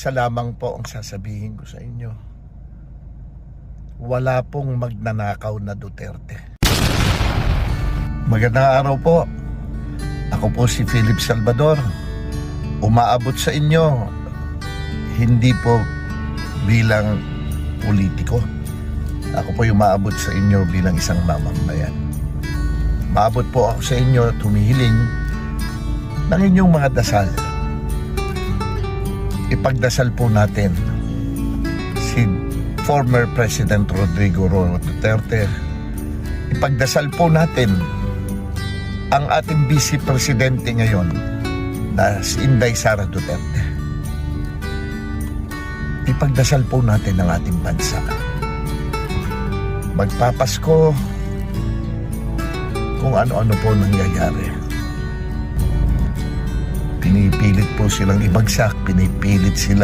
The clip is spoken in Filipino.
Isa lamang po ang sasabihin ko sa inyo. Wala pong magnanakaw na Duterte. Magandang araw po. Ako po si Philip Salvador. Umaabot sa inyo, hindi po bilang politiko. Ako po umaabot sa inyo bilang isang mamamayan. Maabot po ako sa inyo at humihiling ng inyong mga dasal. Ipagdasal po natin si former President Rodrigo Roa Duterte. Ipagdasal po natin ang ating Vice Presidente ngayon na si Inday Sara Duterte. Ipagdasal po natin ang ating bansa. Magpapasko kung ano-ano po nangyayari. Pinipilit po silang ibagsak, pinipilit sila